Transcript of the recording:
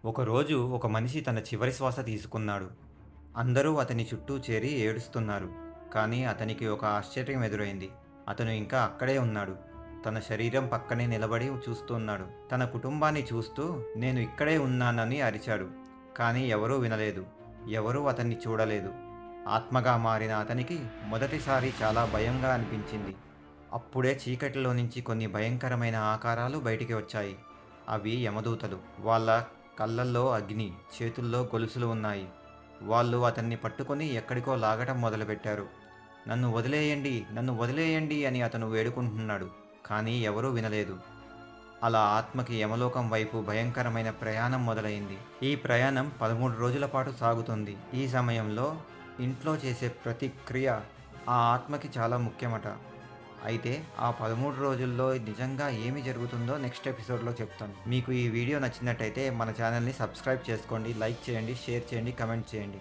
ఒకరోజు ఒక మనిషి తన చివరి శ్వాస తీసుకున్నాడు. అందరూ అతని చుట్టూ చేరి ఏడుస్తున్నారు. కానీ అతనికి ఒక ఆశ్చర్యం ఎదురైంది. అతను ఇంకా అక్కడే ఉన్నాడు. తన శరీరం పక్కనే నిలబడి చూస్తున్నాడు. తన కుటుంబాన్ని చూస్తూ నేను ఇక్కడే ఉన్నానని అరిచాడు. కానీ ఎవరూ వినలేదు. ఎవరూ అతన్ని చూడలేదు. ఆత్మగా మారిన అతనికి మొదటిసారి చాలా భయంగా అనిపించింది. అప్పుడే చీకటిలో నుంచి కొన్ని భయంకరమైన ఆకారాలు బయటికి వచ్చాయి. అవి యమదూతలు. వాళ్ళ కళ్ళల్లో అగ్ని, చేతుల్లో గొలుసులు ఉన్నాయి. వాళ్ళు అతన్ని పట్టుకొని ఎక్కడికో లాగటం మొదలుపెట్టారు. నన్ను వదిలేయండి, నన్ను వదిలేయండి అని అతను వేడుకుంటున్నాడు. కానీ ఎవరూ వినలేదు. అలా ఆత్మకి యమలోకం వైపు భయంకరమైన ప్రయాణం మొదలైంది. ఈ ప్రయాణం 13 రోజుల పాటు సాగుతుంది. ఈ సమయంలో ఇంట్లో చేసే ప్రతి క్రియ ఆ ఆత్మకి చాలా ముఖ్యమట. అయితే ఆ 13 రోజుల్లో నిజంగా ఏమి జరుగుతుందో నెక్స్ట్ ఎపిసోడ్లో చెప్తాను. మీకు ఈ వీడియో నచ్చినట్టయితే మన ఛానల్ని సబ్స్క్రైబ్ చేసుకోండి, లైక్ చేయండి, షేర్ చేయండి, కమెంట్ చేయండి.